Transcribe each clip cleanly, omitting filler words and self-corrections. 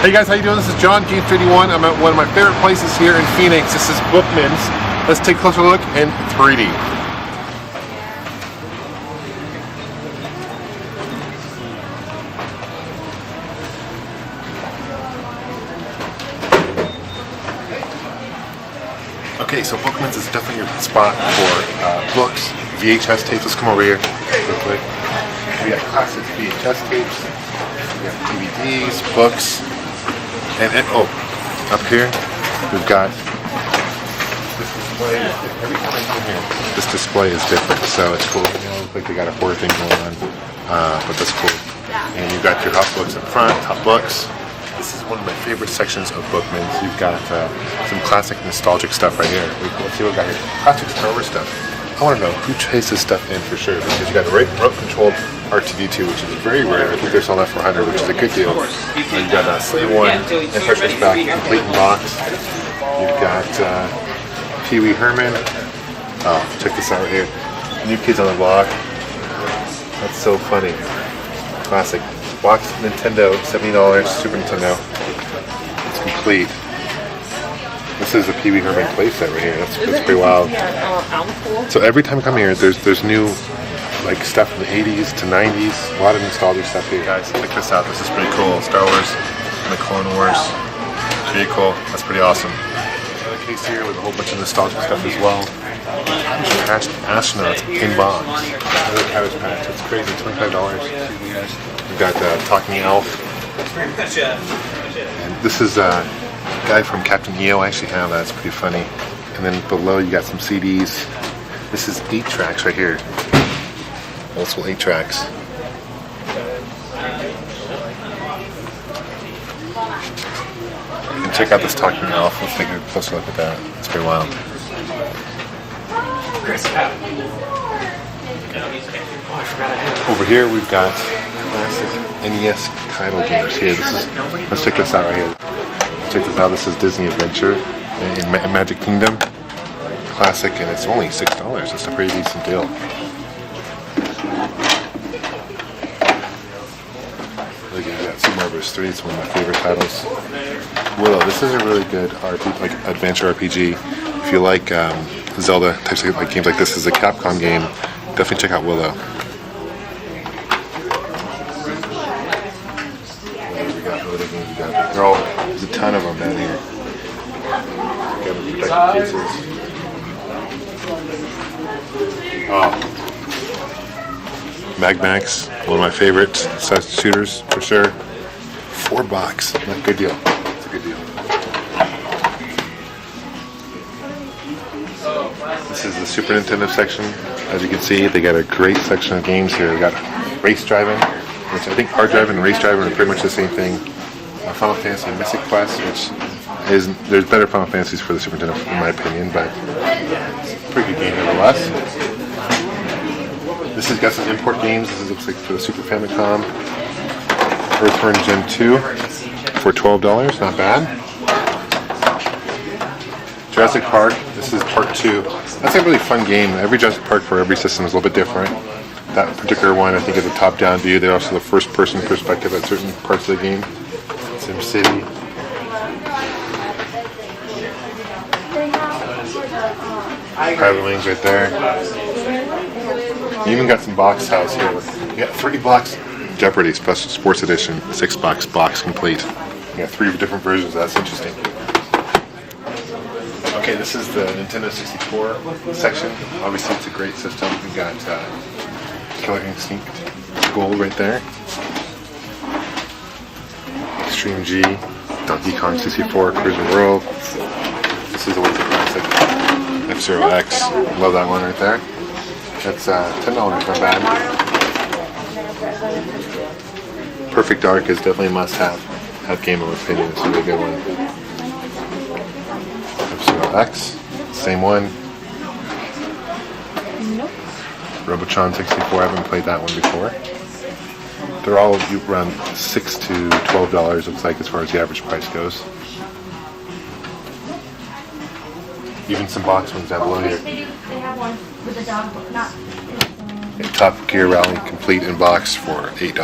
Hey guys, how you doing? This is John, Game31. I'm at one of my favorite places here in Phoenix. This is Bookmans. Let's take a closer look in 3D. Okay, so Bookmans is definitely your spot for books, VHS tapes. Let's come over here real quick. We got classic VHS tapes, we got DVDs, books, and oh, up here we've got this display. Every time I come here, this display is different, so it's cool. You know, it looks like they got a horror thing going on, but that's cool. And you've got your hot books up front, hot books. This is one of my favorite sections of Bookmans. You've got some classic nostalgic stuff right here. Let's see what we got here. Classic Star Wars stuff. I want to know who trades this stuff in for sure, because you got a remote-controlled R2-D2, which is very rare. I think they're selling that for $100, which is a good deal. You've got a Slave 1 Empire Strikes Back complete in box. You've got Pee-wee Herman. Oh, check this out right here. New Kids on the Block. That's so funny. Classic. Box Nintendo, $70, Super Nintendo. It's complete. This is a Pee-wee Herman playset right here. That's pretty wild. So every time I come here, there's new like stuff from the 80s to 90s. A lot of nostalgic stuff here. Guys, check this out. This is pretty cool. Star Wars and the Clone Wars. Pretty cool. That's pretty awesome. Another case here with a whole bunch of nostalgic stuff as well. Astronauts in box. Another Cabbage Patch. That's crazy. $25. We've got Talking Elf. And this is a guy from Captain EO. I actually have that. It's pretty funny. And then below you got some CDs. This is 8 tracks right here. Old school 8 tracks. And check out this Talking Elf. Let's take a closer look at that. It's pretty wild. Over here we've got classic NES title games here. Let's check this out right here. Check this out. This is Disney Adventure in Magic Kingdom. Classic, and it's only $6. It's a pretty decent deal. Look at that. Super Mario Bros. 3. It's one of my favorite titles. Willow. This is a really good RPG, like adventure RPG. If you like Zelda types of games like this, is a Capcom game. Definitely check out Willow. There's a ton of them down here. Got pieces. Oh, Magmax, one of my favorite size shooters for sure. $4. Good deal. It's a good deal. This is the Super Nintendo section. As you can see, they got a great section of games here. They got race driving, which I think hard driving and race driving are pretty much the same thing. Final Fantasy Mystic Quest, which is, there's better Final Fantasies for the Super Nintendo in my opinion, but it's a pretty good game nevertheless. This has got some import games. This looks like for the Super Famicom. Earthworm Gen 2 for $12, not bad. Jurassic Park, this is part 2. That's a really fun game. Every Jurassic Park for every system is a little bit different. That particular one I think is a top-down view. They're also the first-person perspective at certain parts of the game. SimCity. Private Wings right there. You even got some box house here. You got 3 blocks. Jeopardy Special Sports Edition, 6-box box complete. You got 3 different versions. That's interesting. Okay, this is the Nintendo 64 section. Obviously, it's a great system. We've got Killer Instinct Gold right there. Extreme G, Donkey Kong 64, Cruising World. This is always a classic. F-Zero X, love that one right there. That's $10, not bad. Perfect Dark is definitely a must-have. Have game of opinion, it's a really good one. F-Zero X, same one. Robotron 64, I haven't played that one before. They're all around $6 to $12, looks like, as far as the average price goes. Even some box ones down below here. They have one with a dog, not. Top Gear Rally complete in box for $8.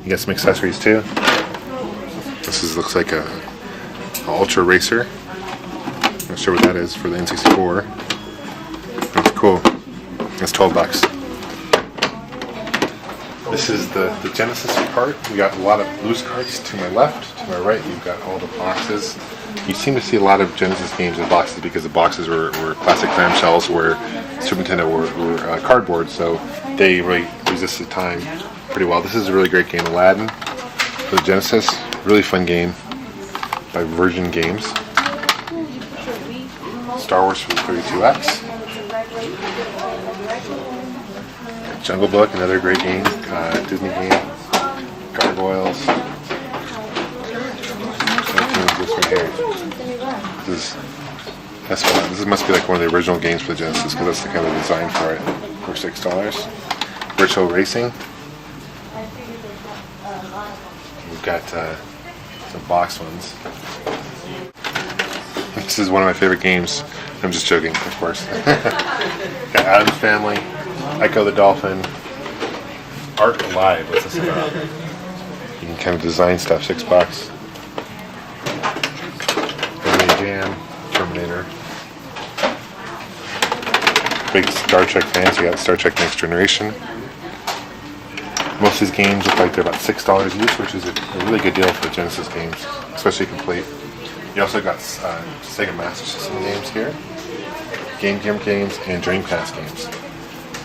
You got some accessories too. Looks like a Ultra Racer. Not sure what that is for the N64. That's cool. That's $12. This is the Genesis part. We got a lot of loose carts to my left. To my right, you've got all the boxes. You seem to see a lot of Genesis games in boxes because the boxes were plastic clamshells, where Super Nintendo were cardboard, so they really resisted time pretty well. This is a really great game, Aladdin for the Genesis. Really fun game by Virgin Games. Star Wars for the 32X. Jungle Book, another great game. Disney game. Gargoyles. This right here. This must be like one of the original games for the Genesis, because that's the kind of design for it. For $6. Virtual Racing. We've got some box ones. This is one of my favorite games. I'm just joking, of course. Got Addams Family, Echo the Dolphin, Art Alive. What's this about? You can kind of design stuff. $6. Jam, Terminator. Big Star Trek fans. You got Star Trek Next Generation. Most of these games look like they're about $6 each, which is a really good deal for the Genesis games, especially complete. You also got Sega Master System games here, Game Gear games, and Dreamcast games.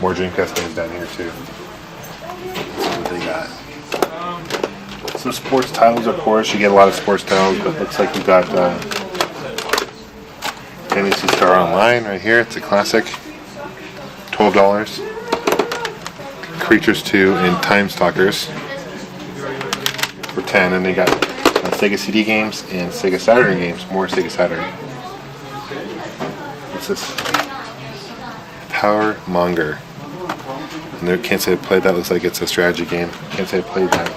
More Dreamcast games down here too. That's what they got. Some sports titles, of course. You get a lot of sports titles, but it looks like we got Fantasy Star Online right here. It's a classic. $12. Creatures 2 and Time Stalkers for $10. And they got Sega CD games and Sega Saturn games. More Sega Saturn. What's this? Power Monger. And I can't say I played that. Looks like it's a strategy game. Can't say I played that.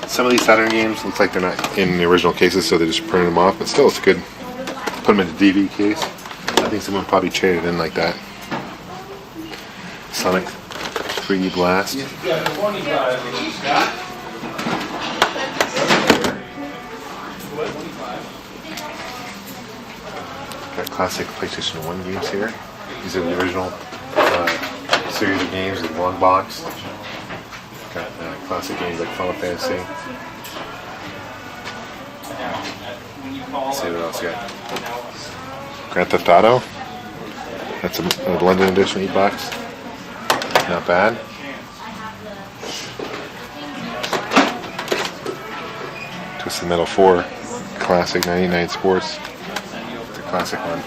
Some of these Saturn games looks like they're not in the original cases, so they just printed them off. But still, it's good. Put them in a DVD case. I think someone probably traded in like that. Sonic 3D Blast. Got classic PlayStation 1 games here. These are the original series of games with one box. Got classic games like Final Fantasy. Let's see what else we got. Grand Theft Auto. That's a London edition, $8. Not bad. Twisted Metal 4. Classic 99 Sports. It's a classic one.